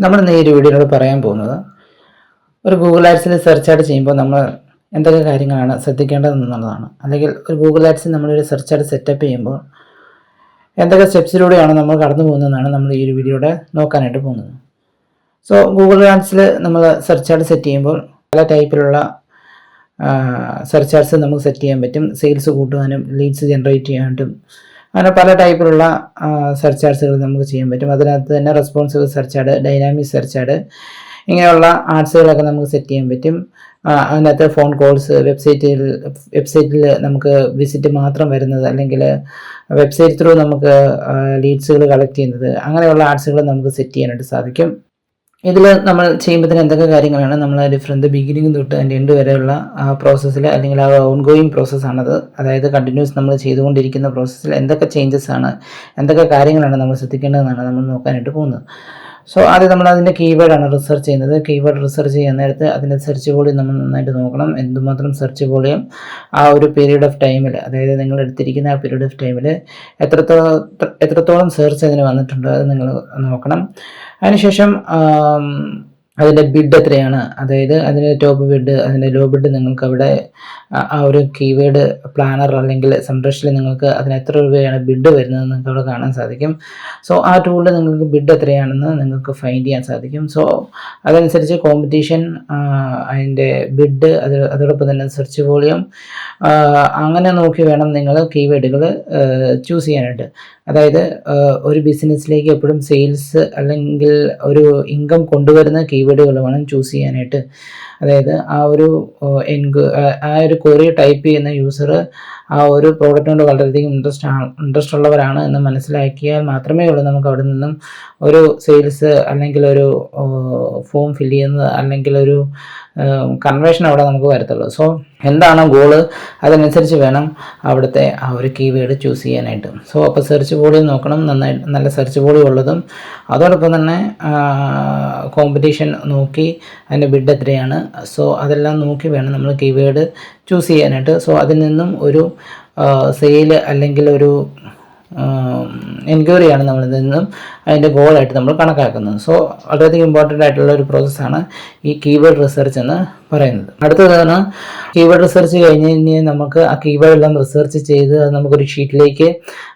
നമ്മൾ ഇന്ന് ഈ ഒരു വീഡിയോയിലൂടെ പറയാൻ പോകുന്നത് ഒരു ഗൂഗിൾ ആഡ്സിൽ സെർച്ച് ആഡ് ചെയ്യുമ്പോൾ നമ്മൾ എന്തൊക്കെ കാര്യങ്ങളാണ് ശ്രദ്ധിക്കേണ്ടതെന്നുള്ളതാണ്. അല്ലെങ്കിൽ ഒരു ഗൂഗിൾ ആഡ്സിൽ നമ്മളൊരു സെർച്ച് ആഡ് സെറ്റപ്പ് ചെയ്യുമ്പോൾ എന്തൊക്കെ സ്റ്റെപ്സിലൂടെയാണ് നമ്മൾ കടന്നു പോകുന്നതെന്നാണ് നമ്മൾ ഈ ഒരു വീഡിയോയുടെ നോക്കാനായിട്ട് പോകുന്നത്. സോ ഗൂഗിൾ ആഡ്സിൽ നമ്മൾ സെർച്ച് ആഡ് സെറ്റ് ചെയ്യുമ്പോൾ പല ടൈപ്പിലുള്ള സെർച്ച് ആഡ്സ് നമുക്ക് സെറ്റ് ചെയ്യാൻ പറ്റും. സെയിൽസ് കൂട്ടുവാനും ലീഡ്സ് ജനറേറ്റ് ചെയ്യാനായിട്ടും അങ്ങനെ പല ടൈപ്പിലുള്ള സെർച്ച് ആഡ്സുകൾ നമുക്ക് ചെയ്യാൻ പറ്റും. അതിനകത്ത് തന്നെ responsive search add, dynamic search add, ഇങ്ങനെയുള്ള ആഡ്സുകളൊക്കെ നമുക്ക് സെറ്റ് ചെയ്യാൻ പറ്റും. അതിനകത്ത് ഫോൺ കോൾസ്, വെബ്സൈറ്റിൽ നമുക്ക് വിസിറ്റ് മാത്രം വരുന്നത്, അല്ലെങ്കിൽ വെബ്സൈറ്റ് ത്രൂ നമുക്ക് ലീഡ്സുകൾ കളക്ട് ചെയ്യുന്നത്, അങ്ങനെയുള്ള ആഡ്സുകൾ നമുക്ക് സെറ്റ് ചെയ്യാനായിട്ട് സാധിക്കും. ഇതിൽ നമ്മൾ ചെയ്യുമ്പോഴത്തേന് എന്തൊക്കെ കാര്യങ്ങളാണ് നമ്മൾ ഫ്രം ദ ബിഗിനിങ് തൊട്ട് അതിൻ്റെ എൻഡ് വരെയുള്ള ആ പ്രോസസ്സിൽ, അല്ലെങ്കിൽ ആ ഓൺഗോയിങ് പ്രോസസ്സാണത്. അതായത് കണ്ടിന്യൂസ് നമ്മൾ ചെയ്തുകൊണ്ടിരിക്കുന്ന പ്രോസസ്സിൽ എന്തൊക്കെ ചേഞ്ചസ് ആണ്, എന്തൊക്കെ കാര്യങ്ങളാണ് നമ്മൾ ശ്രദ്ധിക്കേണ്ടതെന്നാണ് നമ്മൾ നോക്കാനായിട്ട് പോകുന്നത്. സോ ആദ്യം നമ്മൾ അതിൻ്റെ കീവേഡാണ് റിസർച്ച് ചെയ്യുന്നത്. കീവേഡ് റിസർച്ച് ചെയ്യുന്ന നേരത്ത് അതിൻ്റെ സെർച്ച് വോളിയം നമ്മൾ നന്നായിട്ട് നോക്കണം. എന്തുമാത്രം സെർച്ച് വോളിയം ആ ഒരു പീരീഡ് ഓഫ് ടൈമിൽ, അതായത് നിങ്ങൾ എടുത്തിരിക്കുന്ന ആ പീരീഡ് ഓഫ് ടൈമിൽ എത്രത്തോളം സെർച്ച് അതിന് വന്നിട്ടുണ്ട് അത് നിങ്ങൾ നോക്കണം. അതിനുശേഷം അതിൻ്റെ ബിഡ് എത്രയാണ്, അതായത് അതിൻ്റെ ടോപ്പ് ബിഡ്, അതിൻ്റെ ലോ ബിഡ് നിങ്ങൾക്ക് അവിടെ ആ ഒരു കീവേഡ് പ്ലാനർ അല്ലെങ്കിൽ സംരക്ഷയിൽ നിങ്ങൾക്ക് അതിന് എത്ര രൂപയാണ് ബിഡ് വരുന്നത് നിങ്ങൾക്ക് അവിടെ കാണാൻ സാധിക്കും. സോ ആ ടൂളിൽ നിങ്ങൾക്ക് ബിഡ് എത്രയാണെന്ന് നിങ്ങൾക്ക് ഫൈൻഡ് ചെയ്യാൻ സാധിക്കും. സോ അതനുസരിച്ച് കോമ്പറ്റീഷൻ, അതിൻ്റെ ബിഡ്, അതോടൊപ്പം തന്നെ സെർച്ച് വോളിയം, അങ്ങനെ നോക്കി വേണം നിങ്ങൾ കീവേഡുകൾ ചൂസ് ചെയ്യാനായിട്ട്. അതായത് ഒരു ബിസിനസ്സിലേക്ക് എപ്പോഴും സെയിൽസ് അല്ലെങ്കിൽ ഒരു ഇൻകം കൊണ്ടുവരുന്ന കീവേഡുകൾ വേണം ചൂസ് ചെയ്യാനായിട്ട്. അതായത് ആ ഒരു ക്വറി ടൈപ്പ് ചെയ്യുന്ന യൂസർ ആ ഒരു പ്രോഡക്റ്റിനോട് വളരെയധികം ഇൻട്രസ്റ്റ് ഉള്ളവരാണ് എന്ന് മനസ്സിലാക്കിയാൽ മാത്രമേ ഉള്ളൂ നമുക്ക് അവിടെ നിന്നും ഒരു സെയിൽസ് അല്ലെങ്കിൽ ഒരു ഫോം ഫില്ല് ചെയ്യുന്നത് അല്ലെങ്കിൽ ഒരു കൺവേർഷൻ അവിടെ നമുക്ക് വരത്തുള്ളൂ. സോ എന്താണ് ഗോള്, അതനുസരിച്ച് വേണം അവിടുത്തെ ആ ഒരു കീവേഡ് ചൂസ് ചെയ്യാനായിട്ട്. സോ അപ്പോൾ സെർച്ച് വോളിയം നോക്കണം, നല്ല സെർച്ച് വോളിയം ഉള്ളതും, അതോടൊപ്പം തന്നെ കോമ്പറ്റീഷൻ നോക്കി അതിൻ്റെ ബിഡ് എത്രയാണ്, സോ അതെല്ലാം നോക്കി വേണം നമ്മൾ കീവേഡ് ചൂസ് ചെയ്യാനായിട്ട്. സോ അതിൽ നിന്നും ഒരു സെയിൽ അല്ലെങ്കിൽ ഒരു എൻക്വയറിയാണ് നമ്മളിൽ നിന്നും അതിൻ്റെ ഗോളായിട്ട് നമ്മൾ കണക്കാക്കുന്നത്. സോ വളരെയധികം ഇമ്പോർട്ടൻ്റ് ആയിട്ടുള്ള ഒരു പ്രോസസ്സാണ് ഈ കീവേഡ് റിസർച്ച് എന്ന് പറയുന്നത്. അടുത്തതാണ് കീവേഡ് റിസർച്ച് കഴിഞ്ഞ് നമുക്ക് ആ കീവേഡ് എല്ലാം റിസർച്ച് ചെയ്ത് അത് നമുക്കൊരു ഷീറ്റിലേക്ക്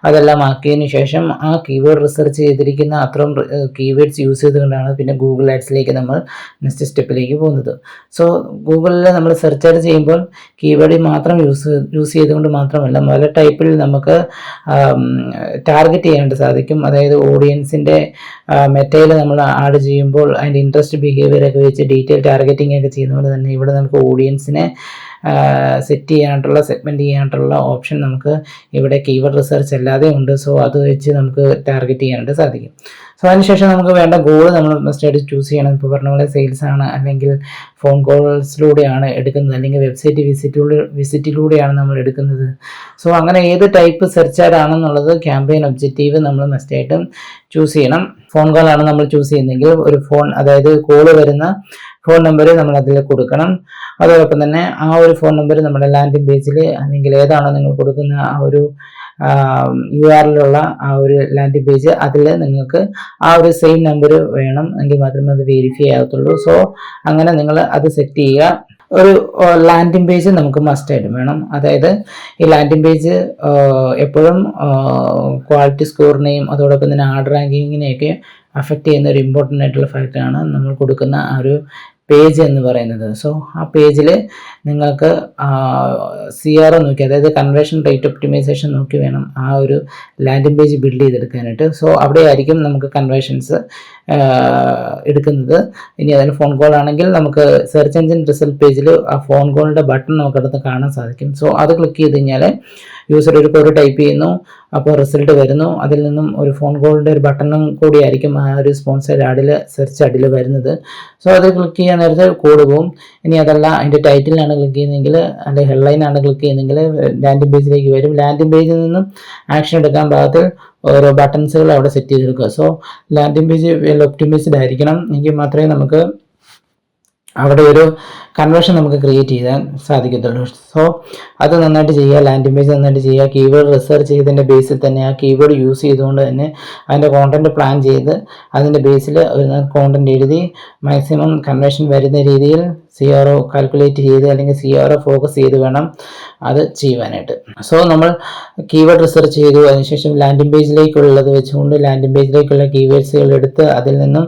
അതെല്ലാം ആക്കിയതിന് ശേഷം ആ കീവേഡ് റിസർച്ച് ചെയ്തിരിക്കുന്ന അത്രയും കീവേഡ്സ് യൂസ് ചെയ്തുകൊണ്ടാണ് പിന്നെ ഗൂഗിൾ ആഡ്സിലേക്ക് നമ്മൾ നെക്സ്റ്റ് സ്റ്റെപ്പിലേക്ക് പോകുന്നത്. സോ ഗൂഗിളിൽ നമ്മൾ സെർച്ച് ആഡ് ചെയ്യുമ്പോൾ കീവേഡ് മാത്രം യൂസ് ചെയ്തുകൊണ്ട് മാത്രമല്ല പല ടൈപ്പിൽ നമുക്ക് ടാർഗറ്റ് ചെയ്യാനായിട്ട് സാധിക്കും. അതായത് ഓഡിയൻസിൻ്റെ മെറ്റയിൽ നമ്മൾ ആഡ് ചെയ്യുമ്പോൾ അതിൻ്റെ ഇൻട്രസ്റ്റ് ബിഹേവിയർ ഒക്കെ വെച്ച് ഡീറ്റെയിൽ ടാർഗറ്റിംഗ് ഒക്കെ ചെയ്യുന്ന പോലെ തന്നെ ഇവിടെ നമുക്ക് ഓഡിയൻസിനെ സെറ്റ് ചെയ്യാനായിട്ടുള്ള, സെഗ്മെൻറ്റ് ചെയ്യാനായിട്ടുള്ള ഓപ്ഷൻ നമുക്ക് ഇവിടെ കീവേഡ് റിസർച്ച് അല്ലാതെ ഉണ്ട്. സോ അത് വെച്ച് നമുക്ക് ടാർഗറ്റ് ചെയ്യാനായിട്ട് സാധിക്കും. സോ അതിനുശേഷം നമുക്ക് വേണ്ട ഗോൾ നമ്മൾ മസ്റ്റായിട്ട് ചൂസ് ചെയ്യണം. ഇപ്പോൾ പറഞ്ഞ പോലെ സെയിൽസ് ആണ്, അല്ലെങ്കിൽ ഫോൺ കോൾസിലൂടെയാണ് എടുക്കുന്നത്, അല്ലെങ്കിൽ വെബ്സൈറ്റ് വിസിറ്റിലൂടെയാണ് നമ്മൾ എടുക്കുന്നത്. സോ അങ്ങനെ ഏത് ടൈപ്പ് സെർച്ച് ആഡ് ആണെന്നുള്ളത് ക്യാമ്പയിൻ ഒബ്ജക്റ്റീവ് നമ്മൾ മസ്റ്റായിട്ടും ചൂസ് ചെയ്യണം. ഫോൺ കോളാണ് നമ്മൾ ചൂസ് ചെയ്യുന്നതെങ്കിൽ ഒരു ഫോൺ, അതായത് കോള് വരുന്ന ഫോൺ നമ്പർ നമ്മൾ അതിൽ കൊടുക്കണം. അതോടൊപ്പം തന്നെ ആ ഒരു ഫോൺ നമ്പർ നമ്മുടെ ലാൻഡിംഗ് പേജിൽ, അല്ലെങ്കിൽ ഏതാണോ നിങ്ങൾ കൊടുക്കുന്ന ആ ഒരു URL ആ ഒരു ലാൻഡിംഗ് പേജ്, അതിൽ നിങ്ങൾക്ക് ആ ഒരു സെയിം നമ്പർ വേണം, എങ്കിൽ മാത്രമേ അത് വെരിഫൈ ആകത്തുള്ളൂ. സോ അങ്ങനെ നിങ്ങൾ അത് സെറ്റ് ചെയ്യുക. ഒരു ലാൻഡിംഗ് പേജ് നമുക്ക് മസ്റ്റായിട്ടും വേണം. അതായത് ഈ ലാൻഡിംഗ് പേജ് എപ്പോഴും ക്വാളിറ്റി സ്കോറിനെയും അതോടൊപ്പം തന്നെ ആഡ് റാങ്കിങ്ങിനെയൊക്കെ അഫക്റ്റ് ചെയ്യുന്ന ഒരു ഇമ്പോർട്ടൻ്റ് ആയിട്ടുള്ള ഫാക്ടറാണ് നമ്മൾ കൊടുക്കുന്ന ആ ഒരു പേജ് എന്ന് പറയുന്നത്. സോ ആ പേജിൽ നിങ്ങൾക്ക് CRO നോക്കി, അതായത് കൺവേർഷൻ റേറ്റ് ഒപ്റ്റിമൈസേഷൻ നോക്കി വേണം ആ ഒരു ലാൻഡിംഗ് പേജ് ബിൽഡ് ചെയ്തെടുക്കാനായിട്ട്. സോ അവിടെ ആയിരിക്കും നമുക്ക് കൺവേർഷൻസ് എടുക്കുന്നത്. ഇനി അതിന് ഫോൺ കോൾ ആണെങ്കിൽ നമുക്ക് സെർച്ച് എഞ്ചിൻ റിസൾട്ട് പേജിൽ ആ ഫോൺ കോളിൻ്റെ ബട്ടൺ നമുക്കടുത്ത് കാണാൻ സാധിക്കും. സോ അത് ക്ലിക്ക് ചെയ്ത് കഴിഞ്ഞാൽ യൂസർ ഒരു കോഡ് ടൈപ്പ് ചെയ്യുന്നു, അപ്പോൾ റിസൾട്ട് വരുന്നു. അതിൽ നിന്നും ഒരു ഫോൺ കോളിൻ്റെ ഒരു ബട്ടണും കൂടി ആയിരിക്കും ആ ഒരു സ്പോൺസേഡ് ആഡിൽ, സെർച്ച് ആഡിൽ വരുന്നത്. സോ അത് ക്ലിക്ക് ചെയ്യാൻ നേരത്തെ കോഡ് പോകും. ഇനി അതല്ല അതിൻ്റെ ടൈറ്റിലാണ് ക്ലിക്ക് ചെയ്യുന്നതെങ്കിൽ, അല്ലെങ്കിൽ ഹെഡ്ലൈനാണ് ക്ലിക്ക് ചെയ്യുന്നതെങ്കിൽ ലാൻഡിംഗ് പേജിലേക്ക് വരും. ലാൻഡിംഗ് പേജിൽ നിന്നും ആക്ഷൻ എടുക്കാൻ പാകത്തിൽ ഓരോ ബട്ടൺസുകൾ അവിടെ സെറ്റ് ചെയ്തെടുക്കുക. So landing page well optimised ആയിരിക്കണം, എങ്കിൽ മാത്രമേ നമുക്ക് അവിടെ ഒരു കൺവേർഷൻ നമുക്ക് ക്രിയേറ്റ് ചെയ്യാൻ സാധിക്കത്തുള്ളൂ. സോ അത് നന്നായിട്ട് ചെയ്യുക, ലാൻഡിംഗ് പേജ് നന്നായിട്ട് ചെയ്യുക, കീവേഡ് റിസർച്ച് ചെയ്തതിൻ്റെ ബേസിൽ തന്നെ ആ കീവേഡ് യൂസ് ചെയ്തുകൊണ്ട് തന്നെ അതിൻ്റെ കോണ്ടന്റ് പ്ലാൻ ചെയ്ത് അതിൻ്റെ ബേസിൽ ഒരു കോണ്ടന്റ് എഴുതി മാക്സിമം കൺവേർഷൻ വരുന്ന രീതിയിൽ CRO കാൽക്കുലേറ്റ് ചെയ്ത് അല്ലെങ്കിൽ CRO ഫോക്കസ് ചെയ്ത് വേണം അത് ചെയ്യുവാനായിട്ട്. സോ നമ്മൾ കീവേഡ് റിസർച്ച് ചെയ്തു, അതിനുശേഷം ലാൻഡിംഗ് പേജിലേക്കുള്ളത് വെച്ചുകൊണ്ട് ലാൻഡിംഗ് പേജിലേക്കുള്ള കീവേഡ്സുകൾ എടുത്ത് അതിൽ നിന്നും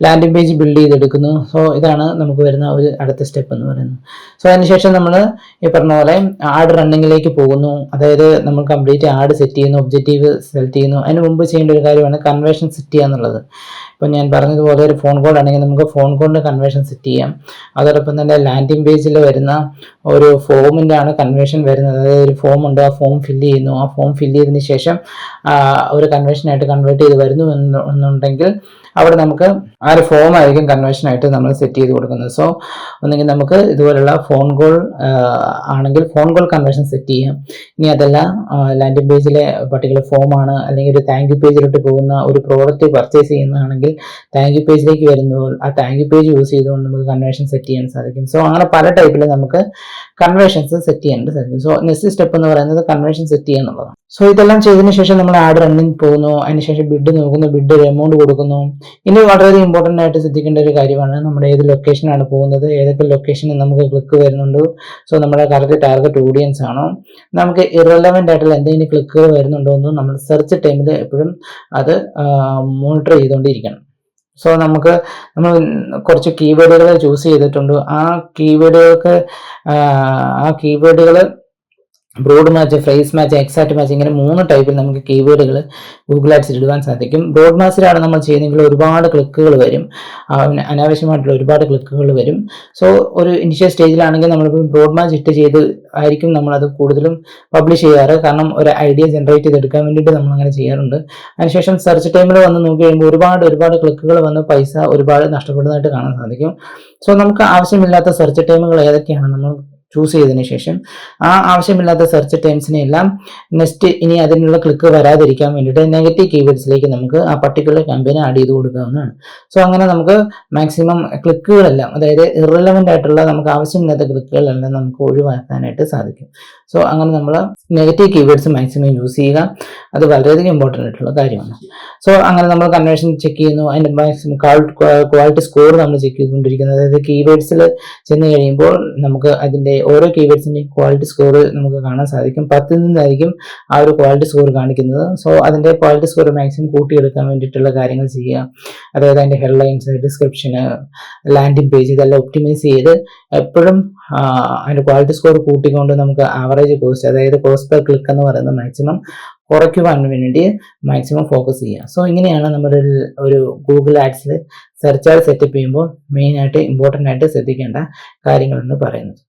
ലാൻഡിംഗ് പേജ് ബിൽഡ് ചെയ്തെടുക്കുന്നു. സോ ഇതാണ് നമുക്ക് വരുന്ന ഒരു അടുത്ത സ്റ്റെപ്പ് എന്ന് പറയുന്നത്. സോ അതിനുശേഷം നമ്മൾ ഈ പറഞ്ഞ പോലെ ആഡ് റണ്ണിങ്ങിലേക്ക് പോകുന്നു. അതായത് നമ്മൾ കംപ്ലീറ്റ് ആഡ് സെറ്റ് ചെയ്യുന്നു, ഒബ്ജക്റ്റീവ് സെലക്ട് ചെയ്യുന്നു. അതിന് മുമ്പ് ചെയ്യേണ്ട ഒരു കാര്യമാണ് കൺവേർഷൻ സെറ്റ് ചെയ്യുക എന്നുള്ളത്. ഇപ്പം ഞാൻ പറഞ്ഞതുപോലെ ഒരു ഫോൺ കോഡ് ആണെങ്കിൽ നമുക്ക് ഫോൺ കോഡിൻ്റെ കൺവേർഷൻ സെറ്റ് ചെയ്യാം. അതോടൊപ്പം തന്നെ ലാൻഡിംഗ് പേജിൽ വരുന്ന ഒരു ഫോമിൻ്റെ ആണ് കൺവേർഷൻ വരുന്നത്. അതായത് ഒരു ഫോം ഉണ്ട്, ആ ഫോം ഫില്ല് ചെയ്യുന്നു. ആ ഫോം ഫില്ല് ചെയ്തതിന് ശേഷം ഒരു കൺവേർഷനായിട്ട് കൺവേർട്ട് ചെയ്ത് വരുന്നു എന്നുണ്ടെങ്കിൽ അവിടെ നമുക്ക് ആ ഒരു ഫോം ആയിരിക്കും കൺവേർഷനായിട്ട് നമ്മൾ സെറ്റ് ചെയ്ത് കൊടുക്കുന്നത്. സോ ഒന്നെങ്കിൽ നമുക്ക് ഇതുപോലുള്ള ഫോൺ കോൾ ആണെങ്കിൽ ഫോൺ കോൾ കൺവേർഷൻ സെറ്റ് ചെയ്യാം. ഇനി അതല്ല ലാൻഡിംഗ് പേജിലെ പർട്ടിക്കുലർ ഫോമാണ് അല്ലെങ്കിൽ ഒരു താങ്ക് യു പേജിലോട്ട് പോകുന്ന ഒരു പ്രോഡക്റ്റ് പർച്ചേസ് ചെയ്യുന്നതാണെങ്കിൽ താങ്ക് യു പേജിലേക്ക് വരുമ്പോൾ ആ താങ്ക് യു പേജ് യൂസ് ചെയ്തുകൊണ്ട് നമുക്ക് കൺവേർഷൻ സെറ്റ് ചെയ്യാൻ സാധിക്കും. സോ അങ്ങനെ പല ടൈപ്പിൽ നമുക്ക് കൺവേർഷൻസ് സെറ്റ് ചെയ്യാനായിട്ട് സാധിക്കും. സോ നെക്സ്റ്റ് സ്റ്റെപ്പ് എന്ന് പറയുന്നത് കൺവേർഷൻ സെറ്റ് ചെയ്യുക എന്നുള്ളതാണ്. സോ ഇതെല്ലാം ചെയ്തതിന് ശേഷം നമ്മൾ ആഡ് റണ്ണിങ് പോകുന്നു, അതിനുശേഷം ബിഡ് നോക്കുന്നു, ബിഡ് ഒരു എമൗണ്ട് കൊടുക്കുന്നു. ഇനി വളരെ ഇമ്പോർട്ടൻ്റ് ആയിട്ട് ശ്രദ്ധിക്കേണ്ട ഒരു കാര്യമാണ് നമ്മുടെ ഏത് ലൊക്കേഷനാണ് പോകുന്നത്, ഏതൊക്കെ ലൊക്കേഷനിൽ നമുക്ക് ക്ലിക്ക് വരുന്നുണ്ട്. സോ നമ്മുടെ കറക്റ്റ് ടാർഗറ്റ് ഓഡിയൻസ് ആണോ, നമുക്ക് ഇറലവൻ്റ് ആയിട്ടുള്ള എന്തെങ്കിലും ക്ലിക്കുകൾ വരുന്നുണ്ടോ എന്നും നമ്മൾ സെർച്ച് ടൈമിൽ എപ്പോഴും അത് മോണിറ്റർ ചെയ്തുകൊണ്ടിരിക്കണം. സോ നമ്മൾ കുറച്ച് കീവേഡുകൾ ചൂസ് ചെയ്തിട്ടുണ്ട്. ആ കീവേഡുകൾ broad match, phrase match, exact match, ഇങ്ങനെ 3 ടൈപ്പിൽ നമുക്ക് കീവേഡുകൾ ഗൂഗിൾ ആഡ്സിൽ ഇടുവാൻ സാധിക്കും. ബ്രോഡ് മാച്ചിലാണ് നമ്മൾ ചെയ്യുന്നതെങ്കിൽ ഒരുപാട് ക്ലിക്കുകൾ വരും, അനാവശ്യമായിട്ടുള്ള ഒരുപാട് ക്ലിക്കുകൾ വരും. സോ ഒരു ഇനിഷ്യൽ സ്റ്റേജിലാണെങ്കിൽ നമ്മളിപ്പോൾ ബ്രോഡ് മാച്ച് ഇട്ട് ചെയ്ത് ആയിരിക്കും നമ്മളത് കൂടുതലും പബ്ലിഷ് ചെയ്യാറ്. കാരണം ഒരു ഐഡിയ ജനറേറ്റ് ചെയ്തെടുക്കാൻ വേണ്ടിയിട്ട് നമ്മൾ അങ്ങനെ ചെയ്യാറുണ്ട്. അതിനുശേഷം സെർച്ച് ടൈമിൽ വന്ന് നോക്കി കഴിയുമ്പോൾ ഒരുപാട് ക്ലിക്കുകൾ വന്ന് പൈസ ഒരുപാട് നഷ്ടപ്പെടുന്നതായിട്ട് കാണാൻ സാധിക്കും. സോ നമുക്ക് ആവശ്യമില്ലാത്ത സെർച്ച് ടൈമുകൾ ഏതൊക്കെയാണ് നമ്മൾ ചൂസ് ചെയ്തതിന് ശേഷം ആ ആവശ്യമില്ലാത്ത സെർച്ച് ടൈംസിനെ എല്ലാം നെക്സ്റ്റ് ഇനി അതിനുള്ള ക്ലിക്ക് വരാതിരിക്കാൻ വേണ്ടിയിട്ട് നെഗറ്റീവ് കീവേഡ്സിലേക്ക് നമുക്ക് ആ പർട്ടിക്കുലർ ക്യാമ്പയിൻ ആഡ് ചെയ്ത് കൊടുക്കാവുന്നതാണ്. സോ അങ്ങനെ നമുക്ക് മാക്സിമം ക്ലിക്കുകളെല്ലാം, അതായത് ഇറലവൻ്റ് ആയിട്ടുള്ള നമുക്ക് ആവശ്യമില്ലാത്ത ക്ലിക്കുകളെല്ലാം നമുക്ക് ഒഴിവാക്കാനായിട്ട് സാധിക്കും. സോ അങ്ങനെ നമ്മൾ നെഗറ്റീവ് കീവേഡ്സ് മാക്സിമം യൂസ് ചെയ്യുക, അത് വളരെയധികം ഇമ്പോർട്ടൻ്റ് ആയിട്ടുള്ള കാര്യമാണ്. സോ അങ്ങനെ നമ്മൾ കൺവേർഷൻ ചെക്ക് ചെയ്യുന്നു, അതിൻ്റെ മാക്സിമം ക്വാളിറ്റി സ്കോർ നമ്മൾ ചെക്ക് ചെയ്തുകൊണ്ടിരിക്കുന്നത്. അതായത് കീവേഡ്സിൽ ചെന്ന് കഴിയുമ്പോൾ നമുക്ക് അതിൻ്റെ ഓരോ കീവേഡ്സിൻ്റെയും ക്വാളിറ്റി സ്കോർ നമുക്ക് കാണാൻ സാധിക്കും. 10ൽ നിന്നായിരിക്കും ആ ഒരു ക്വാളിറ്റി സ്കോർ കാണിക്കുന്നത്. സോ അതിൻ്റെ ക്വാളിറ്റി സ്കോർ മാക്സിമം കൂട്ടിയെടുക്കാൻ വേണ്ടിയിട്ടുള്ള കാര്യങ്ങൾ ചെയ്യുക. അതായത് അതിൻ്റെ ഹെഡ്ലൈൻസ്, ഡിസ്ക്രിപ്ഷന്, ലാൻഡിംഗ് പേജ്, ഇതെല്ലാം ഒപ്റ്റിമൈസ് ചെയ്ത് എപ്പോഴും അതിൻ്റെ ക്വാളിറ്റി സ്കോർ കൂട്ടിക്കൊണ്ട് നമുക്ക് ആവറേജ് കോസ്റ്റ്, അതായത് കോസ്റ്റ് പെർ ക്ലിക്ക് എന്ന് പറയുന്നത് മാക്സിമം കുറയ്ക്കുവാൻ വേണ്ടി മാക്സിമം ഫോക്കസ് ചെയ്യുക. സോ ഇങ്ങനെയാണ് നമ്മുടെ ഒരു ഗൂഗിൾ ആഡ്സിൽ സെർച്ച് ആഡ് സെറ്റപ്പ് ചെയ്യുമ്പോൾ മെയിനായിട്ട് ഇമ്പോർട്ടൻ്റ് ആയിട്ട് ശ്രദ്ധിക്കേണ്ട കാര്യങ്ങളെന്ന് പറയുന്നത്.